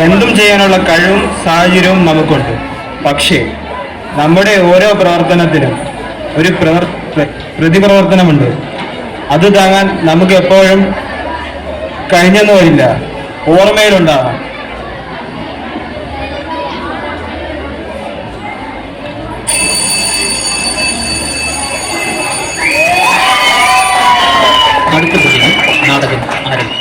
എന്തും ചെയ്യാനുള്ള കഴിവും സാഹചര്യവും നമുക്കുണ്ട്. പക്ഷേ നമ്മുടെ ഓരോ പ്രവർത്തനത്തിനും ഒരു പ്രതിപ്രവർത്തനമുണ്ട്. അത് താങ്ങാൻ നമുക്ക് എപ്പോഴും കഴിഞ്ഞെന്ന് വരില്ല, ഓർമ്മയിലുണ്ടാവാം. അടുത്ത നാടകം ആരംഭിക്കും.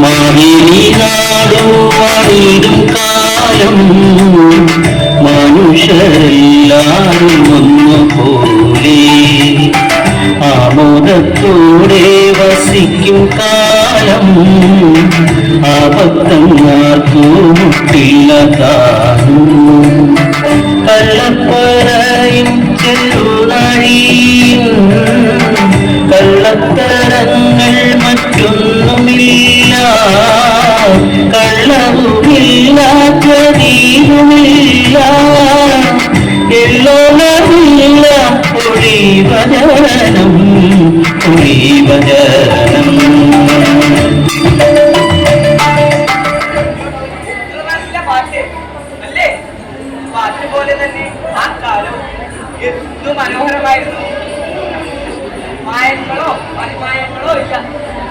മാവേലിനാടും കാലം മനുഷ്യരെല്ലാരും ഒന്നുപോലെ ആമോദത്തോടെ വസിക്കും കാലം ആപത്തങ്ങാർക്കുമുട്ടില്ല താനും കള്ളപ്പറയും ചെറുനഴിയും കള്ളത്തരങ്ങൾ മറ്റൊന്നുമില്ല കള്ളവുമില്ല ചതിയുമില്ല എല്ലോണമില്ല പൊളിവചനം പൊളിവചനം പോലെ തന്നെ ആ കാലം എന്തു മനോഹരമായിരുന്നു. മായങ്ങളോ പരിമായങ്ങളോ ഇല്ല.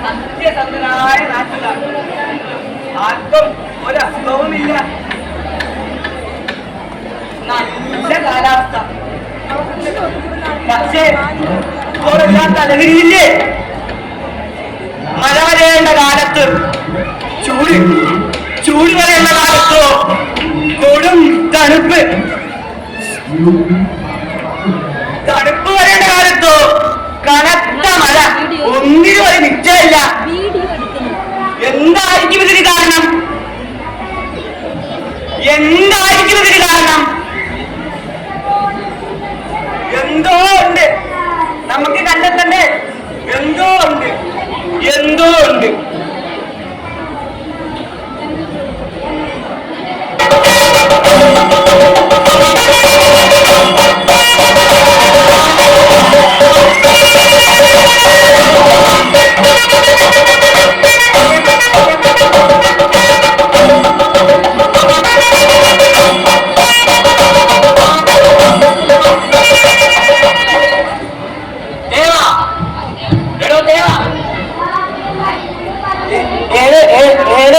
സത്യസന്ധനായ നാട്ടുകാർ, ആർക്കും ഒരു അസുഖവുമില്ല. നല്ല കാലാവസ്ഥ. പക്ഷേ ഇപ്പോഴെല്ലാം തലവിരിയില്ലേ? മഴ വരേണ്ട കാലത്ത് ചൂട് വരേണ്ട കാലത്തോ കൊടും തണുപ്പ് വരേണ്ട കാലത്തോ കനത്ത മഴ, ഒന്നിനും ഒരു നിശ്ചയമില്ല. എന്തായിരിക്കും ഇതിന് കാരണം? എന്തോ ഉണ്ട്, നമുക്ക് കണ്ടെത്തണ്ടേ? എന്തോ ഉണ്ട്.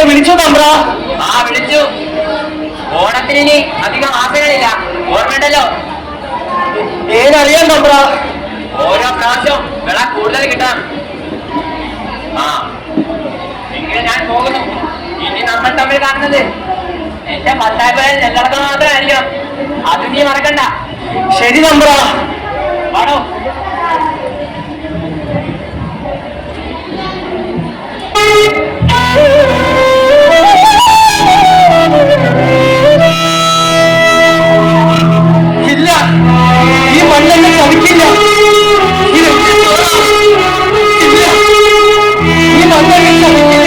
വിളിച്ചു തമ്പ്ര? ആ വിളിച്ചു. ഓണത്തിന് അധികം മാസങ്ങളില്ല, ഓർമ്മയുണ്ടല്ലോ. ഏതറിയാൻ തമ്പ്ര? ഓരോ പ്രാവശ്യവും വിള കൂടുതൽ കിട്ടണം. ആ ഇങ്ങനെ ഞാൻ പോകുന്നു. ഇനി നമ്മൾ തമ്മിൽ കാണുന്നത് എന്റെ പത്തായപ്പുഴയിൽ നെല്ലടക്കം മാത്രമായിരിക്കണം. അത് നീ മറക്കണ്ട. ശരി തമ്പ്ര. ആണോ? ഇല്ല, ഈ മണ്ണെന്നെ ചതിക്കില്ല. ഈ മണ്ണെന്നെ ചതിക്കില്ല.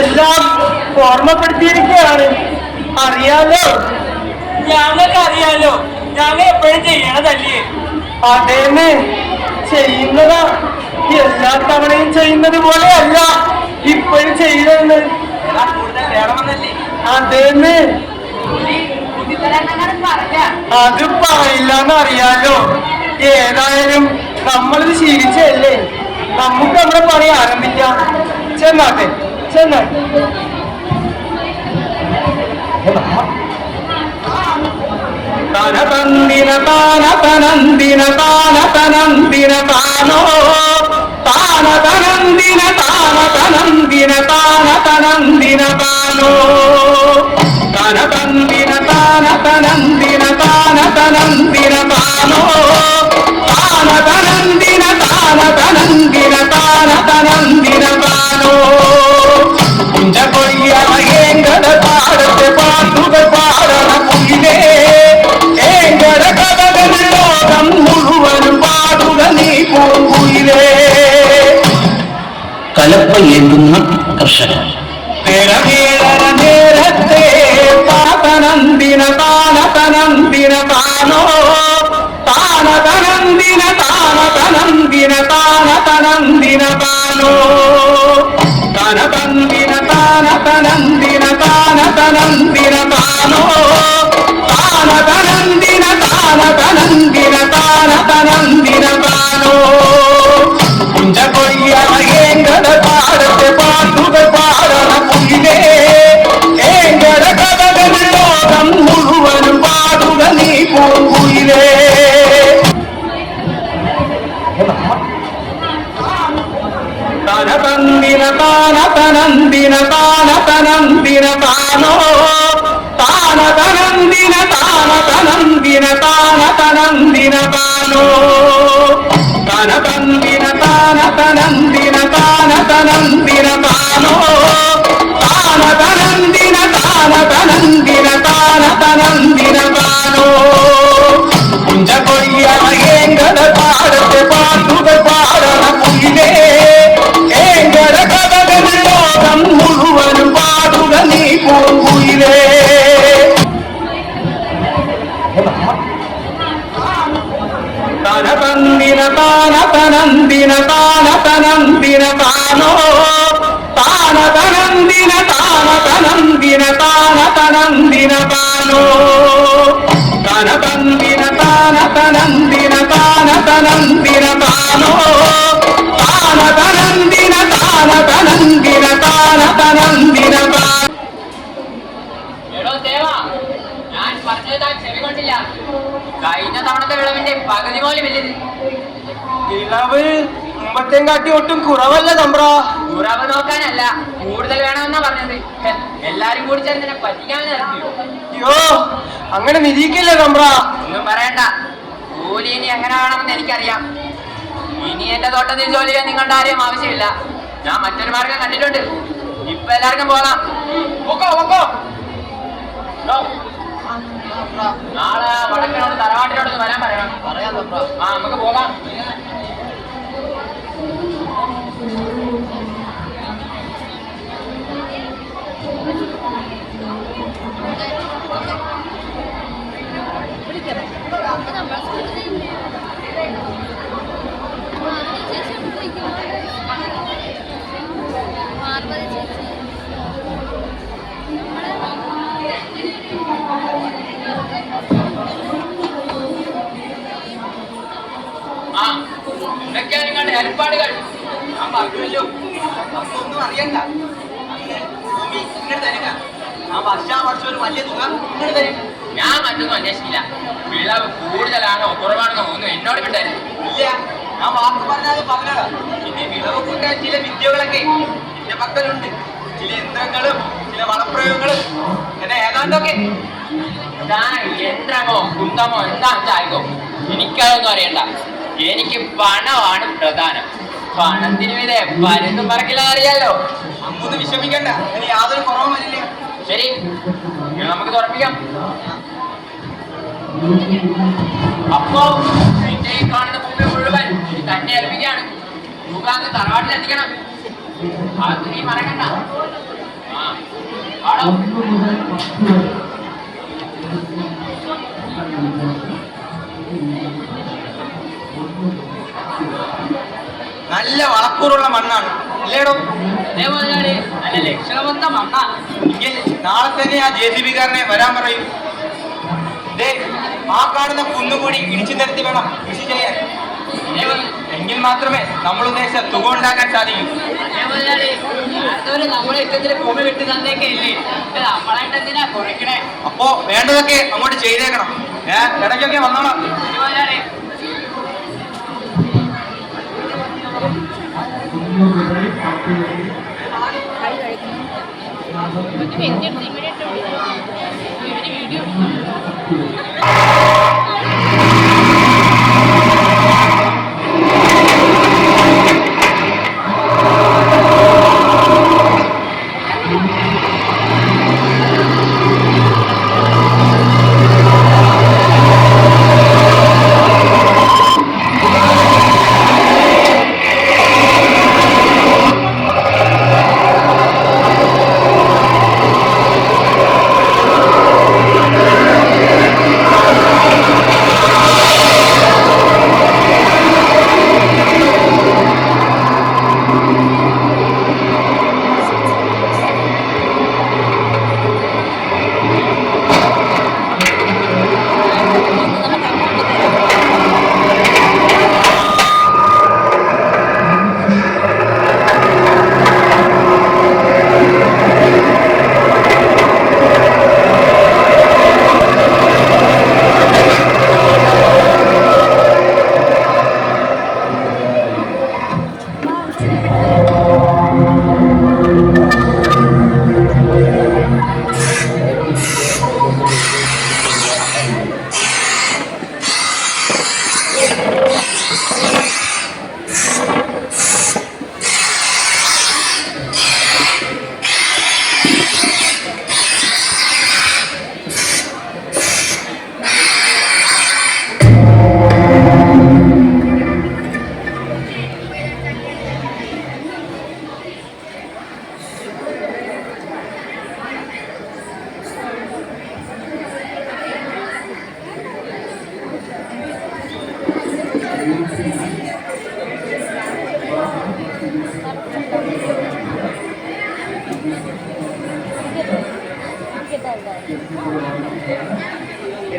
എല്ലാം ഓർമ്മപ്പെടുത്തിയിരിക്കുകയാണ്. അറിയാലോ, ഞങ്ങൾക്കറിയാലോ. ഞങ്ങൾ എപ്പോഴും ചെയ്യണതല്ലേ? അതേന്ന് ചെയ്യുന്നതാ. എല്ലാ തവണയും ചെയ്യുന്നത് പോലെ അല്ല ഇപ്പോഴും ചെയ്യുന്നത്. കൂടുതൽ വേണമെന്നല്ലേ? അതേന്ന് അത് പറയില്ലെന്ന് അറിയാലോ. ഏതായാലും നമ്മളിത് ശീലിച്ചല്ലേ, നമുക്ക് നമ്മുടെ പണി ആരംഭിക്കാം. ചെന്നാട്ടെ. തനതന്ദിന താനതനന്ദിന താനതനന്ദിന താനോ താനതനന്ദിന താനതനന്ദിന താനതനന്ദിന താനോ തനതന്ദിന താനതനന്ദിന താനതനന്ദിന താനോ താനതനന്ദിന താന കലപ്പ ഏന്തുന്ന കർഷകർ. നേരത്തെ താനതനന്ദിന താനതനന്ദിന താനോ താനതനന്ദിന താനതനന്ദിന താനതനന്ദിന താനോ താനതന്ദിന താനതനന്ദിന താനതനന്ദിന താനോ താനതനന്ദിന താനതനന്ദിന താനതനന്ദിന താനോ കുഞ്ചകൊയ്യറയേങ്കട പാടത്തെ പാട്ടുകൾ പാടണ കുയിലേ ഏങ്കട കഥകൾ ലോകം മുഴുവനും പാടുക നീ പൂങ്കുയിലേ. തനതന്ദിന താനതനന്ദിന താനതനന്ദിന താനോ താനതനന്ദിന താനതനന്ദിന താനതനന്ദിന താനോ താനതന്ദിന താനതനന്ദിന താനതനന്ദിന താനോ താനതനന്ദിന താനതനന്ദിന താനതനന്ദിന താനോ കുഞ്ചകൊയ്യറയേങ്കട പാടത്തെ പാട്ടുകൾ പാടണ കുയിലേ ഏങ്കട കഥകൾ ലോകം മുഴുവനും പാടുക നീ പൂങ്കുയിലേ. തനതന്ദിന താനതനന്ദിന താനതനന്ദിന താനോ താനതനന്ദിന താനതനന്ദിന താനതനന്ദിന താനോ തനതന്ദിന താനതനന്ദിന താനതനന്ദിന താനോ താനതനന്ദിന താനതനന്ദിന താനതനന്ദിന താനോ. എടോ ദേവാ, ഞാൻ പറഞ്ഞത് താൻ ചെവികൊണ്ടില്ല. കഴിഞ്ഞ തവണത്തെ വിളവിന്റെ പകുതി പോലും ഇല്ലത്. ഇളവ് മുമ്പത്തെ കാട്ടി ഒട്ടും കുറവല്ല തമ്പ്ര. കുറവ് നോക്കാനല്ല, കൂടുതൽ വേണമെന്നാ പറഞ്ഞത്. എല്ലാരും കൂടി ചേർന്ന് പറ്റിക്കാമെന്ന് ഇറങ്ങിയോ? അയ്യോ, അങ്ങനെ നിരീക്കില്ലേ തമ്പ്ര. ഒന്നും പറയണ്ട, കൂലി ഇനി എങ്ങനെ വേണമെന്ന് എനിക്കറിയാം. ഇനി എന്റെ തോട്ടത്തിൽ ജോലി ചെയ്യാൻ നിങ്ങളുടെ ആരെയും ആവശ്യമില്ല. ഞാൻ മറ്റൊരു മാർഗം കണ്ടിട്ടുണ്ട്. ഇപ്പൊ എല്ലാവർക്കും പോകാം. നാളെ വടക്കനോട് തറവാട്ടിനോട് വരാൻ പറയണം. ആ, നമുക്ക് പോകാം. ആ, ഇതൊക്കെയാണ് നിങ്ങളുടെ ഏർപ്പാടുകൾ. ഞാൻ പറഞ്ഞല്ലോ, നമുക്കൊന്നും അറിയണ്ട. ഞാൻ മറ്റൊന്നും അന്വേഷിക്കില്ല. വിളവ് കൂടുതലാണോ കുറവാണോ ഒന്നും എന്നോട് വിട്ടായിരുന്നു. ഇല്ല, ഞാൻ വാക്ക് പറഞ്ഞത് പറഞ്ഞതാ. ഇനി വിളവ് കൂട്ടാൻ ചില വിദ്യകളൊക്കെ എന്റെ പക്കലുണ്ട്. ചില യന്ത്രങ്ങളും ചില വളപ്രയോഗങ്ങളും എന്നെ ഏതാണ്ടൊക്കെ. താൻ യന്ത്രമോ കുന്തമോ എന്താ വെച്ചായിക്കോ, എനിക്കതൊന്നും അറിയണ്ട. എനിക്ക് പണമാണ് പ്രധാനം. പണത്തിന് മീതെ പരുന്നും പറക്കില്ല അറിയാലോ. അമ്മൊന്ന് വിഷമിക്കണ്ട, ഇനി യാതൊരു കുറവും വരില്ല. ശരി, നമുക്ക് തുറപ്പിക്കാം. അപ്പോ നിന്റെ ഈ കാണുന്ന ഭൂമി മുഴുവൻ തന്നെ ഏൽപ്പിക്കുകയാണ്. ഭൂകാന്ത് തറവാട്ടിലെത്തിക്കണം. അത് നീ മറക്കണ്ട. ആ, ആടോ. നല്ല വളക്കൂറുള്ള മണ്ണാണ് അല്ലേടോ? അതേപോലെ നല്ല ലക്ഷണമൊത്ത മണ്ണാ. എങ്കിൽ നാളെ തന്നെ ആ JCB-കാരനെ വരാൻ പറയും. ആ കാണുന്ന കുന്നുകൂടി ഇടിച്ചു നിരത്തി വേണം കൃഷി ചെയ്യാൻ. എങ്കിൽ മാത്രമേ നമ്മൾ ഉദ്ദേശിച്ച തുക ഉണ്ടാക്കാൻ സാധിക്കൂ. നമ്മളെ ഇഷ്ടത്തിന് ഭൂമി വിട്ട് തന്നേക്കല്ലേ, നമ്മളായിട്ട് എന്തിനാ കുറയ്ക്കണേ? അപ്പോ വേണ്ടതൊക്കെ അങ്ങോട്ട് ചെയ്തേക്കണം. ഇടയ്ക്കൊക്കെ വന്നോളാം.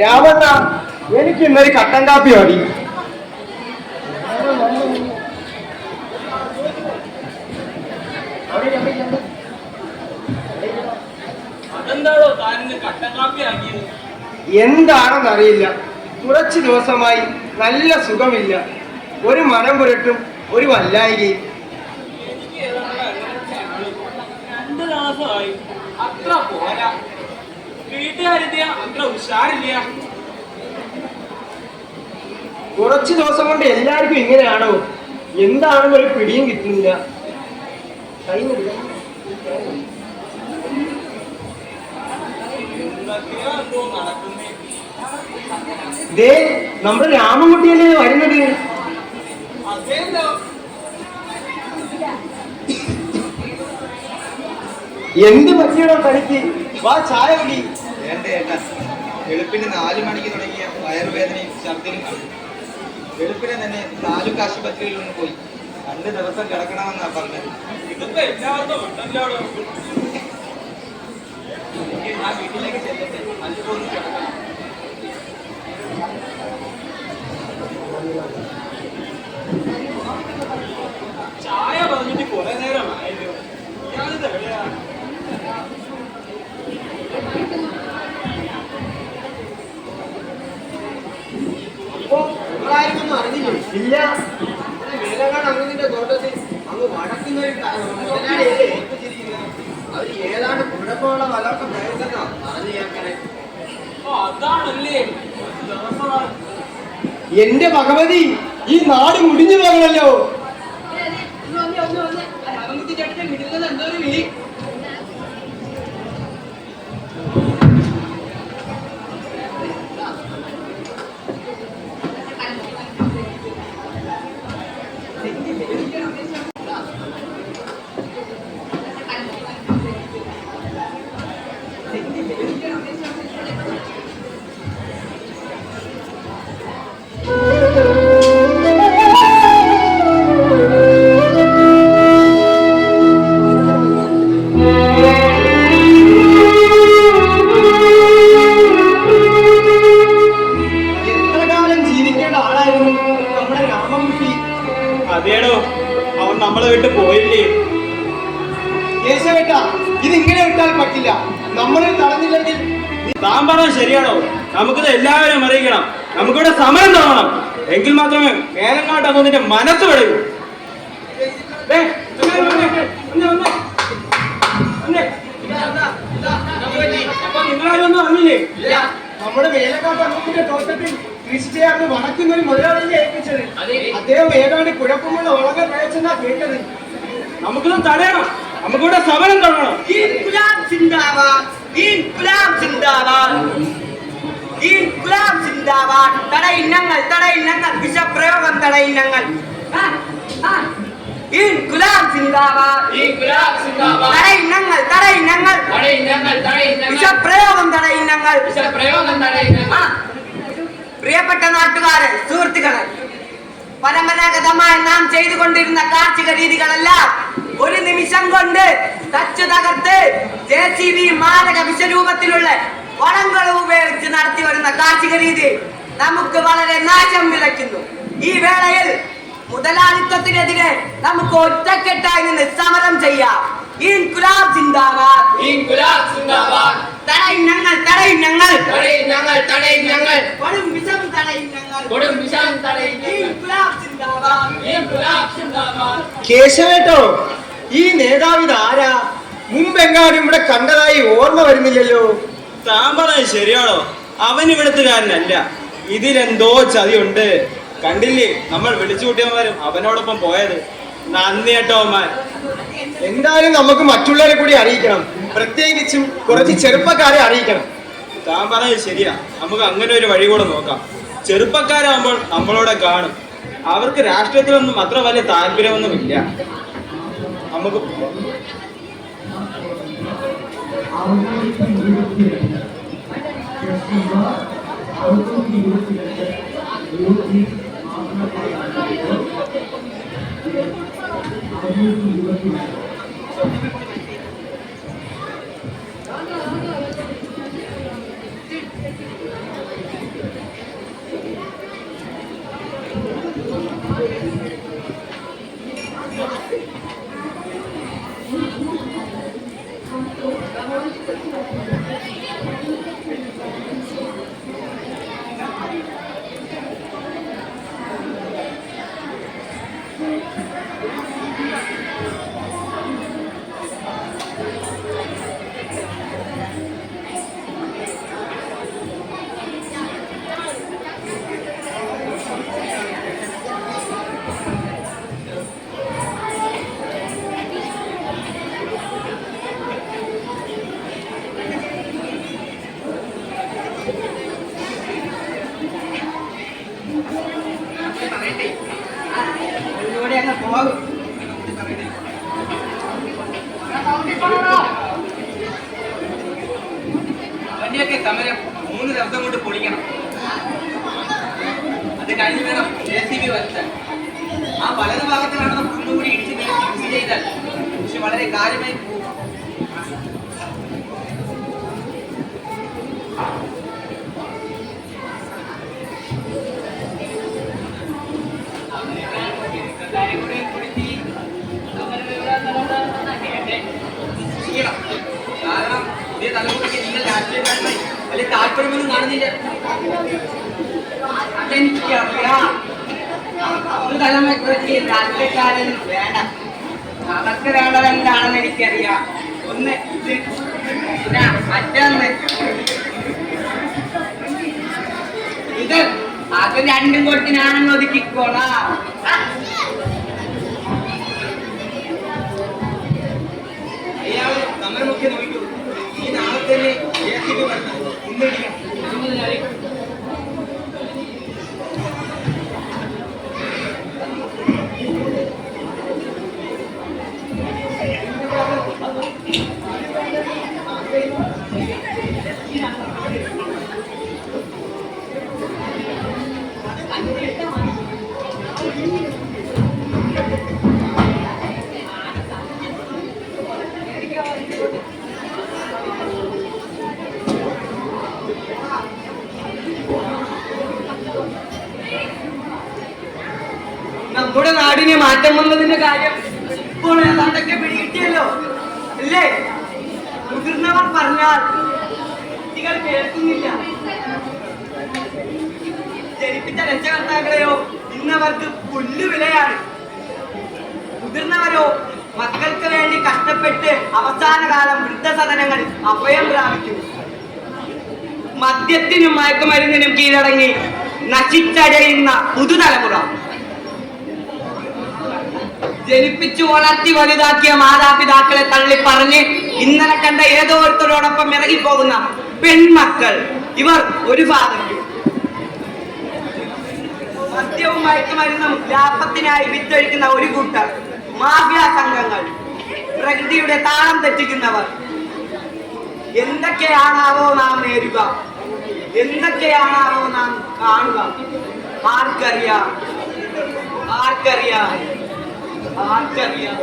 രാമണ്ണ, എനിക്ക് ഇന്നൊരു കട്ടൻ കാപ്പി മതി. അതെന്താണോ താനിന്ന് കട്ടൻ കാപ്പി ആക്കിയത്? എന്താണെന്നറിയില്ല, കുറച്ചു ദിവസമായി നല്ല സുഖമില്ല. ഒരു മനം പുരട്ടും, ഒരു വല്ലായികയും. എനിക്ക് ഏതാണ്ട് രണ്ട് മാസമായി. അത്ര പോരാ. വീട്ടുകാരില്ല, അത്ര ഉഷാറില്ല. കുറച്ചു ദിവസം കൊണ്ട് എല്ലാവർക്കും ഇങ്ങനെയാണോ? എന്താണെന്ന് ഒരു പിടിയും കിട്ടുന്നില്ല. എന്തൊക്കെയാ എന്തോ നടക്കുന്നേ. ദേ, നമ്മുടെ രാമൻകുട്ടിയല്ലേ വരുന്നത്. അതേല്ലോ. എന്ത് പറ്റിയടോ തനിക്ക്? വാ, ചായ കുടി. വേണ്ട ഏട്ടാ, വെളുപ്പിന് 4 മണിക്ക് തുടങ്ങിയ വയറുവേദനയും ഛർദിലും കാണും. വെളുപ്പിനെ തന്നെ താലൂക്ക് ആശുപത്രിയിൽ നിന്ന് പോയി 2 ദിവസം കിടക്കണമെന്നാ പറഞ്ഞത്. ഇതിപ്പോ എല്ലാവർക്കും ഉണ്ടല്ലോ. ഞാൻ വീട്ടിലേക്ക് ചെല്ലട്ടെ, അല്പമൊന്നും കിടക്കണം. ചായ പറഞ്ഞിട്ട് കുറെ നേരമായല്ലോ. ഇയാളിത് എവിടെയാ? നിങ്ങളായിരിക്കൊന്നും അറിഞ്ഞില്ലേ? ഇല്ല. വേലങ്ങാട് അങ്ങനിന്റെ തോട്ടത്തിൽ അങ്ങ് വടക്കുന്നൊരു മുതലാളിയല്ലേ ഏൽപ്പിച്ചിരിക്കുന്നത്. അവര് ഏതാണ്ട് കുഴപ്പമുള്ള വല്ലൊക്കെ പ്രയത്നം പറഞ്ഞു കേൾക്കണേ. അതാണല്ലേ ദിവസമാണ്. എന്റെ ഭഗവതി, ഈ നാട് മുടിഞ്ഞു പോകണല്ലോ. അതേടോ, അവൻ നമ്മളെ വിട്ട് പോയില്ലേ? കേശവേട്ട, ഇതിങ്ങനെ വിട്ടാൽ പറ്റില്ല. നമ്മളിൽ നടന്നില്ലെങ്കിൽ. താൻ പറഞ്ഞത് ശരിയാണോ? നമുക്കിത് എല്ലാവരും അറിയിക്കണം. നമുക്കിവിടെ സമരം തുടങ്ങണം. എങ്കിൽ മാത്രമേ വേലങ്ങാട്ട് അതൊന്നിന്റെ മനസ്സ് പടയൂ. നിങ്ങളാരും ഒന്നും അറിഞ്ഞില്ലേ? നമ്മുടെ വേലക്കാട്ട് അംഗത്തിന്റെ തോട്ടത്തിൽ കൃഷി ചെയ്യാൻ വടക്കുന്ന ഒരു മുതലാളിയെ ഏൽപ്പിച്ചത്. അദ്ദേഹം ഏതാണ്ട് കുഴപ്പമുള്ള വളങ്ങൾ പ്രയച്ചെന്നാ കേട്ടത്. നമുക്കിത് തടയണം. നമുക്കിവിടെ സമരം തുടങ്ങണം. ഇൻകുലാബ് സിന്ദാബാദ്, ഇൻകുലാബ് സിന്ദാബാദ്, ഇൻകുലാബ് സിന്ദാബാദ്. തടയിന്നങ്ങൾ, തടയിന്നങ്ങൾ, വിഷപ്രയോഗം തടയിന്നങ്ങൾ. ഇൻകുലാബ് സിന്ദാബാദ്, ഇൻകുലാബ് സിന്ദാബാദ്. തടയിന്നങ്ങൾ, തടയിന്നങ്ങൾ, തടയിന്നങ്ങൾ, തടയിന്നങ്ങൾ. വിഷപ്രയോഗം തടയിന്നങ്ങൾ, വിഷപ്രയോഗം തടയിന്നങ്ങൾ. പ്രിയപ്പെട്ട നാട്ടുകാരെ, സുഹൃത്തുക്കളെ, പരമ്പരാഗതമായി നാം ചെയ്തുകൊണ്ടിരുന്ന കാർഷിക രീതികളെല്ലാം ഒരു നിമിഷം കൊണ്ട് തച്ചു തകർത്ത് JCB മാരക വിഷരൂപത്തിലുള്ള വളങ്ങൾ ഉപയോഗിച്ച് നടത്തി വരുന്ന കാർഷിക രീതി നമുക്ക് വളരെ നാശം വിതയ്ക്കുന്നു. ഈ വേളയിൽ മുതലാളിത്തത്തിനെതിരെ നമുക്ക് ഒറ്റക്കെട്ടായി നിന്ന് സമരം ചെയ്യാം. ഇൻകുലാബ് സിന്ദാബാദ്, ഇൻകുലാബ് സിന്ദാബാദ്. തടയിന്നങ്ങൾ, തടയിന്നങ്ങൾ, തടയിന്നങ്ങൾ, തടയിന്നങ്ങൾ. കൊടും വിഷം തടയിന്നങ്ങൾ, കൊടും വിഷം തടയിന്നങ്ങൾ. ഇൻകുലാബ് സിന്ദാബാദ്, ഇൻകുലാബ് സിന്ദാബാദ്. കേശവേട്ടോ, ഈ നേതാവ് ഇതാരാ? മുമ്പെങ്ങാനും ഇവിടെ കണ്ടതായി ഓർമ്മ വരുന്നില്ലല്ലോ. താൻ പറഞ്ഞത് ശരിയാണോ? അവൻ ഇവിടുത്തുകാരനല്ല. ഇതിലെന്തോ ചതിയുണ്ട്. കണ്ടില്ലേ നമ്മൾ വിളിച്ചു കൂട്ടിയവന്മാരും അവനോടൊപ്പം പോയത്. നന്ദി കേട്ടോ അവന്മാർ. എന്തായാലും നമുക്ക് മറ്റുള്ളവരെ കൂടി അറിയിക്കണം. പ്രത്യേകിച്ചും കുറച്ച് ചെറുപ്പക്കാരെ അറിയിക്കണം. താൻ പറഞ്ഞത് ശരിയാ. നമുക്ക് അങ്ങനെ ഒരു വഴി കൂടെ നോക്കാം. ചെറുപ്പക്കാരാകുമ്പോൾ നമ്മളോടെ കാണും. അവർക്ക് രാഷ്ട്രീയത്തിലൊന്നും അത്ര വലിയ താല്പര്യമൊന്നുമില്ല. നമുക്ക് ഇവിടെ അങ്ങ് പോകും. വണ്ടിയൊക്കെ സമരം 3 ദിവസം കൊണ്ട് പൊളിക്കണം. അത് കഴിഞ്ഞ് വേണം JCB വരുത്താൻ. ആ വലതു ഭാഗത്തിലാണ് ഒന്നുകൂടി ഇടിച്ച് കൃഷി ചെയ്താൽ കൃഷി വളരെ കാര്യമായി പോകും. കാരണം പുതിയ തലമുറയ്ക്ക് നിങ്ങൾ രാഷ്ട്രീയക്കാരനായി വലിയ താല്പര്യമൊന്നും കാണുന്നില്ല. അതെനിക്കറിയാം. തലമുറയ്ക്ക് രാഷ്ട്രീയക്കാരൻ വേണ്ട. അവർക്ക് വേണ്ടത് എന്താണെന്ന് എനിക്കറിയാം. ഒന്ന് ഇത്, പിന്നെ മറ്റൊന്ന് ഇത്. അത് രണ്ടും കൊടുത്ത് ഞാനൊന്ന് ഒതുക്കിക്കോളാം. അയാൾ സമരമൊക്കെ നോക്കൂ. ഈ നാളെ തന്നെ JCB വരണം. ഇന്നിടിക്കണം. നമ്മുടെ നാടിന് മാറ്റം വന്നതിന്റെ കാര്യം ഇപ്പോൾ ഏതാണ്ടൊക്കെ പിടികിട്ടിയല്ലോ അല്ലേ? മുതിർന്നവർ പറഞ്ഞാൽ കുട്ടികൾ കേൾക്കുന്നില്ല. ജനിപ്പിച്ച രക്ഷകർത്താക്കളെയോ ഇന്നവർക്ക് പുല്ലുവിലയാണ്. മുതിർന്നവരോ മക്കൾക്ക് വേണ്ടി കഷ്ടപ്പെട്ട് അവസാന കാലം വൃദ്ധസദനങ്ങളിൽ അഭയം പ്രാപിച്ചു. മദ്യത്തിനും മയക്കുമരുന്നിനും കീഴടങ്ങി നശിച്ചടയുന്ന പുതുതലമുറ. ജനിപ്പിച്ചു വളർത്തി വലുതാക്കിയ മാതാപിതാക്കളെ തള്ളിപ്പറഞ്ഞ് ഇന്നലെ കണ്ട ഏതോ ഒരുത്തരോടൊപ്പം ഇറങ്ങിപ്പോകുന്ന പെൺമക്കൾ. ഇവർ ഒരു ഭാഗത്ത്. മദ്യവും മയക്കുമരുന്നും ലാഭത്തിനായി വിറ്റഴിക്കുന്ന ഒരു കൂട്ടർ മാഫിയ സംഘങ്ങൾ. പ്രകൃതിയുടെ താളം തെറ്റിക്കുന്നവർ. എന്തൊക്കെയാണാവോ നാം നേരുക, എന്തൊക്കെയാണാവോ നാം കാണുക? ആർക്കറിയാം, ആർക്കറിയാം, ആർക്കറിയാം?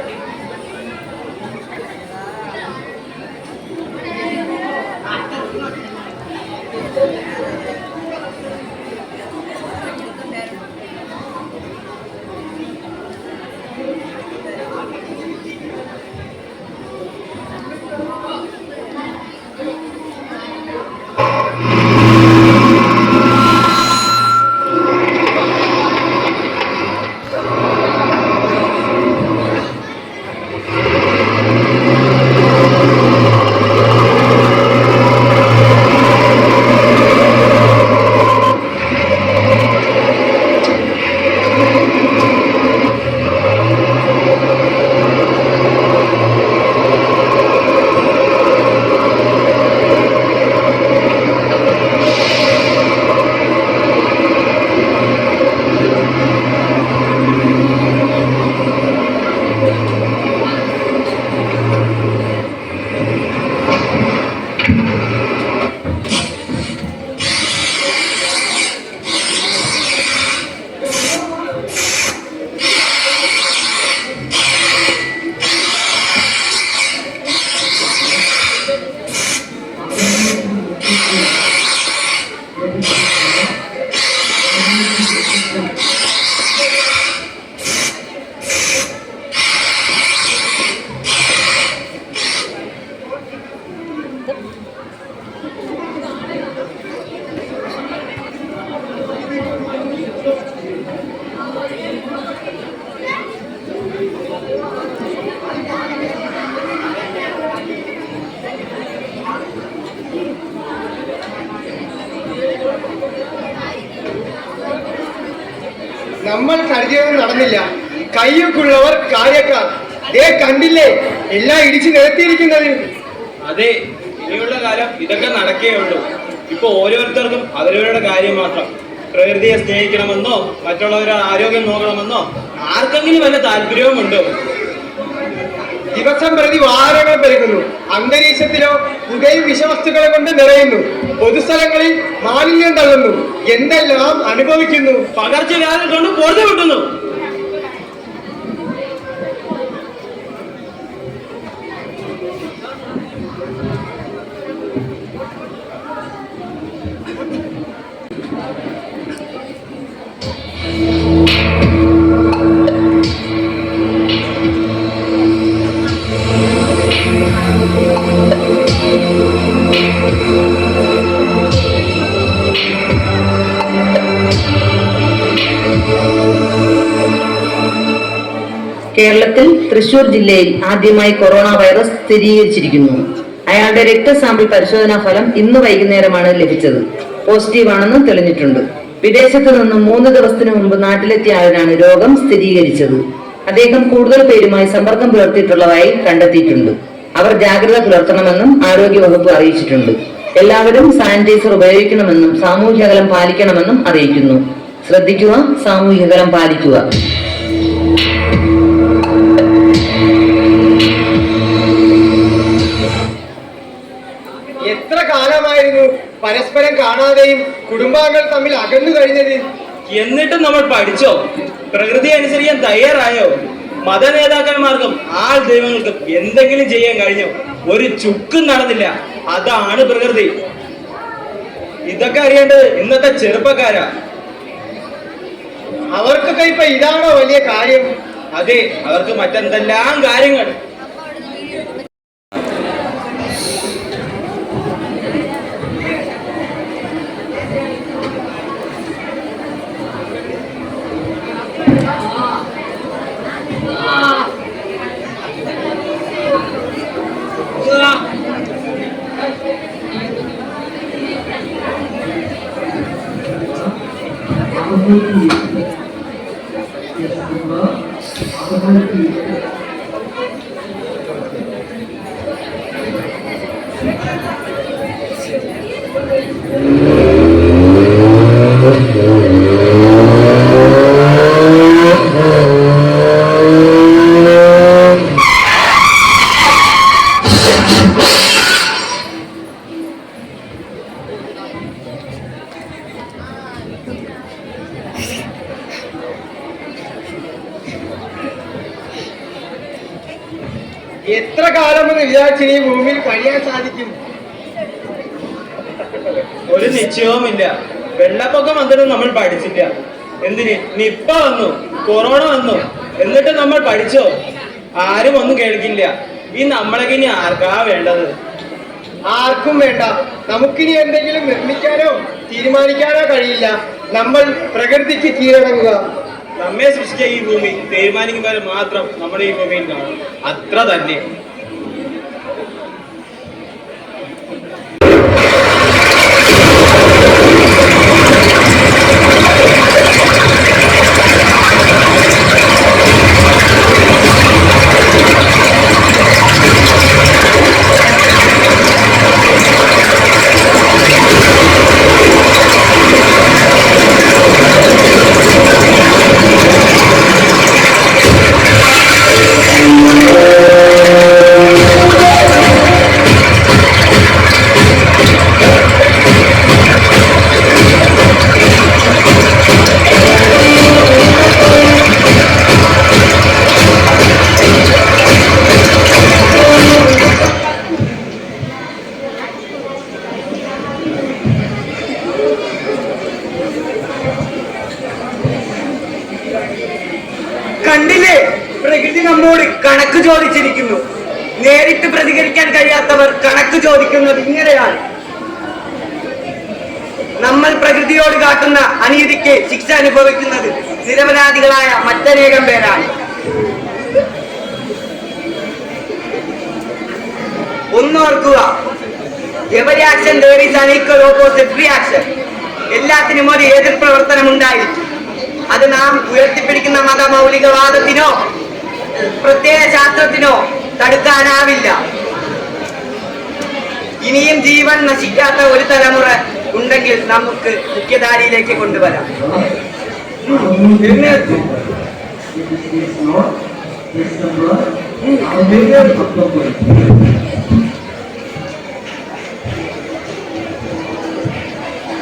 കാര്യവും നടന്നില്ല. കയ്യൊക്കെയുള്ളവർ കാര്യക്കാർ. ദേ കണ്ടില്ലേ എല്ലാം ഇടിച്ചു നിരത്തിയിരിക്കുന്നത്. അതെ, ഇനിയുള്ള കാലം ഇതൊക്കെ നടക്കേ ഉള്ളൂ. ഇപ്പൊ ഓരോരുത്തർക്കും അവരവരുടെ കാര്യം മാത്രം. പ്രകൃതിയെ സ്നേഹിക്കണമെന്നോ മറ്റുള്ളവരുടെ ആരോഗ്യം നോക്കണമെന്നോ ആർക്കെങ്കിലും വല്ല താല്പര്യവുമുണ്ടോ? ദിവസം പ്രതി വാഹനങ്ങൾ പെരുകുന്നു. അന്തരീക്ഷത്തിലോ പുകയും വിഷവസ്തുക്കളെ കൊണ്ട് നിറയുന്നു. പൊതുസ്ഥലങ്ങളിൽ മാലിന്യം തള്ളുന്നു. എന്തെല്ലാം അനുഭവിക്കുന്നു. പകർച്ചവ്യാധി കൊണ്ട് പുറത്തു വിട്ടുന്നു. കേരളത്തിൽ തൃശൂർ ജില്ലയിൽ ആദ്യമായി കൊറോണ വൈറസ് സ്ഥിരീകരിച്ചിരിക്കുന്നു. അയാളുടെ രക്തസാമ്പിൾ പരിശോധനാ ഫലം ഇന്ന് വൈകുന്നേരമാണ് ലഭിച്ചത്. പോസിറ്റീവാണെന്നും തെളിഞ്ഞിട്ടുണ്ട്. വിദേശത്ത് നിന്നും 3 ദിവസത്തിനു മുമ്പ് നാട്ടിലെത്തിയ ആളിനാണ് രോഗം സ്ഥിരീകരിച്ചത്. അദ്ദേഹം കൂടുതൽ പേരുമായി സമ്പർക്കം പുലർത്തിയിട്ടുള്ളതായി കണ്ടെത്തിയിട്ടുണ്ട്. അവർ ജാഗ്രത പുലർത്തണമെന്നും ആരോഗ്യവകുപ്പ് അറിയിച്ചിട്ടുണ്ട്. എല്ലാവരും സാനിറ്റൈസർ ഉപയോഗിക്കണമെന്നും സാമൂഹ്യ അകലം പാലിക്കണമെന്നും അറിയിക്കുന്നു. ശ്രദ്ധിക്കുക, സാമൂഹ്യ അകലം പാലിക്കുക. എത്ര കാലമായിരുന്നു പരസ്പരം കാണാതെയും കുടുംബാംഗങ്ങൾ തമ്മിൽ അകന്നു കഴിഞ്ഞത്. എന്നിട്ടും നമ്മൾ പഠിച്ചോ? പ്രകൃതി അനുസരിക്കാൻ തയ്യാറായോ? മതനേതാക്കന്മാർക്കും ആൾ ദൈവങ്ങൾക്കും എന്തെങ്കിലും ചെയ്യാൻ കഴിഞ്ഞോ? ഒരു ചുക്കും നടന്നില്ല. അതാണ് പ്രകൃതി. ഇതൊക്കെ അറിയേണ്ടത് ഇന്നത്തെ ചെറുപ്പക്കാരാ. അവർക്കൊക്കെ ഇപ്പൊ ഇതാണോ വലിയ കാര്യം? അതെ, അവർക്ക് മറ്റെന്തെല്ലാം കാര്യങ്ങൾ. എത്ര കാലമെന്ന് വിചാരിച്ചിന് ഈ ഭൂമിയിൽ കഴിയാൻ സാധിക്കും? ഒരു നിശ്ചയവുമില്ല. വെള്ളപ്പൊക്കം വന്നിട്ടും നമ്മൾ പഠിച്ചില്ല. എന്തിന്? നിപ്പ വന്നു, കൊറോണ വന്നു, എന്നിട്ട് നമ്മൾ പഠിച്ചോ? ആരും ഒന്നും കേൾക്കില്ല. ഈ നമ്മളൊക്കെ ഇനി ആർക്കാ വേണ്ടത്? ആർക്കും വേണ്ട. നമുക്കിനി എന്തെങ്കിലും നിർമ്മിക്കാനോ തീരുമാനിക്കാനോ കഴിയില്ല. നമ്മൾ പ്രകൃതിക്ക് കീഴടങ്ങുക. നമ്മെ സൃഷ്ടിച്ച ഈ ഭൂമി തീരുമാനിക്കുമ്പോൾ മാത്രം നമ്മുടെ ഈ ഭൂമിയിൽ കാണും. അത്ര തന്നെ. കണ്ടില്ലേ, പ്രകൃതി നമ്മോട് കണക്ക് ചോദിച്ചിരിക്കുന്നു. നേരിട്ട് പ്രതികരിക്കാൻ കഴിയാത്തവർ കണക്ക് ചോദിക്കുന്നത് ഇങ്ങനെയാണ്. നമ്മൾ പ്രകൃതിയോട് കാട്ടുന്ന അനീതിക്ക് ശിക്ഷ അനുഭവിക്കുന്നത് നിരപരാധികളായ മറ്റനേകം പേരാണ്. ഒന്നോർക്കുക, every action there is an equal opposite reaction. എല്ലാത്തിനും ഒരു എതിർ പ്രവർത്തനം ഉണ്ടായിരിക്കും. അത് നാം ഉയർത്തിപ്പിടിക്കുന്ന മതമൗലികവാദത്തിനോ പ്രത്യയ ശാസ്ത്രത്തിനോ തടുക്കാനാവില്ല. ഇനിയും ജീവൻ നശിക്കാത്ത ഒരു തലമുറ ഉണ്ടെങ്കിൽ നമുക്ക് മുഖ്യധാരയിലേക്ക് കൊണ്ടുവരാം.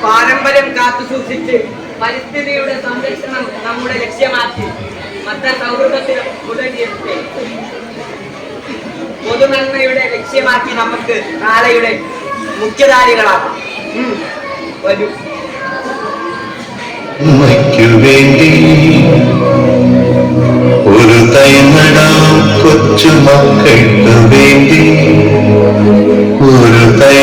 പാരമ്പര്യം കാത്തുസൂക്ഷിച്ച് പരിസ്ഥിതിയുടെ സംരക്ഷണം നമ്മുടെ ലക്ഷ്യമാക്കി മത സൗഹൃദത്തിന് ഉടലെടുത്ത് പൊതുനന്മയുടെ ലക്ഷ്യമാക്കി നമുക്ക് നാളെയുടെ മുഖ്യധാരികളാകാം. വരൂ. വേണ്ടി ഒരു തൈ നടാം കൊച്ചു മക്കൾക്ക് വേണ്ടി ഒരു തൈ